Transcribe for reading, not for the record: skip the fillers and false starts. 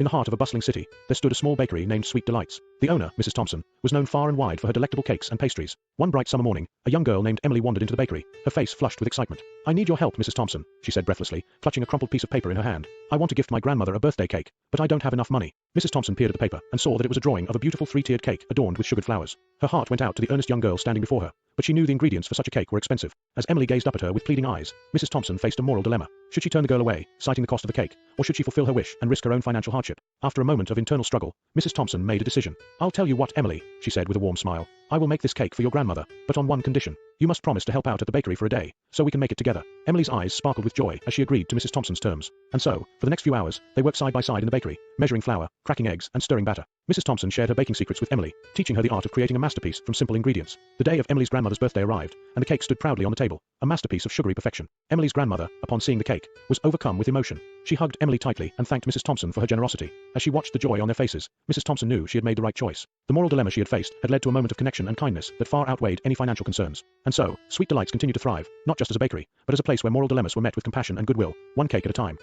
In the heart of a bustling city, there stood a small bakery named Sweet Delights. The owner, Mrs. Thompson, was known far and wide for her delectable cakes and pastries. One bright summer morning, a young girl named Emily wandered into the bakery, her face flushed with excitement. "I need your help, Mrs. Thompson," she said breathlessly, clutching a crumpled piece of paper in her hand. "I want to gift my grandmother a birthday cake, but I don't have enough money." Mrs. Thompson peered at the paper and saw that it was a drawing of a beautiful three-tiered cake adorned with sugared flowers. Her heart went out to the earnest young girl standing before her, but she knew the ingredients for such a cake were expensive. As Emily gazed up at her with pleading eyes, Mrs. Thompson faced a moral dilemma. Should she turn the girl away, citing the cost of the cake, or should she fulfill her wish and risk her own financial hardship? After a moment of internal struggle, Mrs. Thompson made a decision. "I'll tell you what, Emily," she said with a warm smile. "I will make this cake for your grandmother, but on one condition. You must promise to help out at the bakery for a day, so we can make it together." Emily's eyes sparkled with joy as she agreed to Mrs. Thompson's terms. And so, for the next few hours, they worked side by side in the bakery, measuring flour, cracking eggs, and stirring batter. Mrs. Thompson shared her baking secrets with Emily, teaching her the art of creating a masterpiece from simple ingredients. The day of Emily's grandmother's birthday arrived, and the cake stood proudly on the table, a masterpiece of sugary perfection. Emily's grandmother, upon seeing the cake, was overcome with emotion. She hugged Emily tightly and thanked Mrs. Thompson for her generosity. As she watched the joy on their faces, Mrs. Thompson knew she had made the right choice. The moral dilemma she had faced had led to a moment of connection and kindness that far outweighed any financial concerns. And so, Sweet Delights continued to thrive, not just as a bakery, but as a place where moral dilemmas were met with compassion and goodwill, one cake at a time.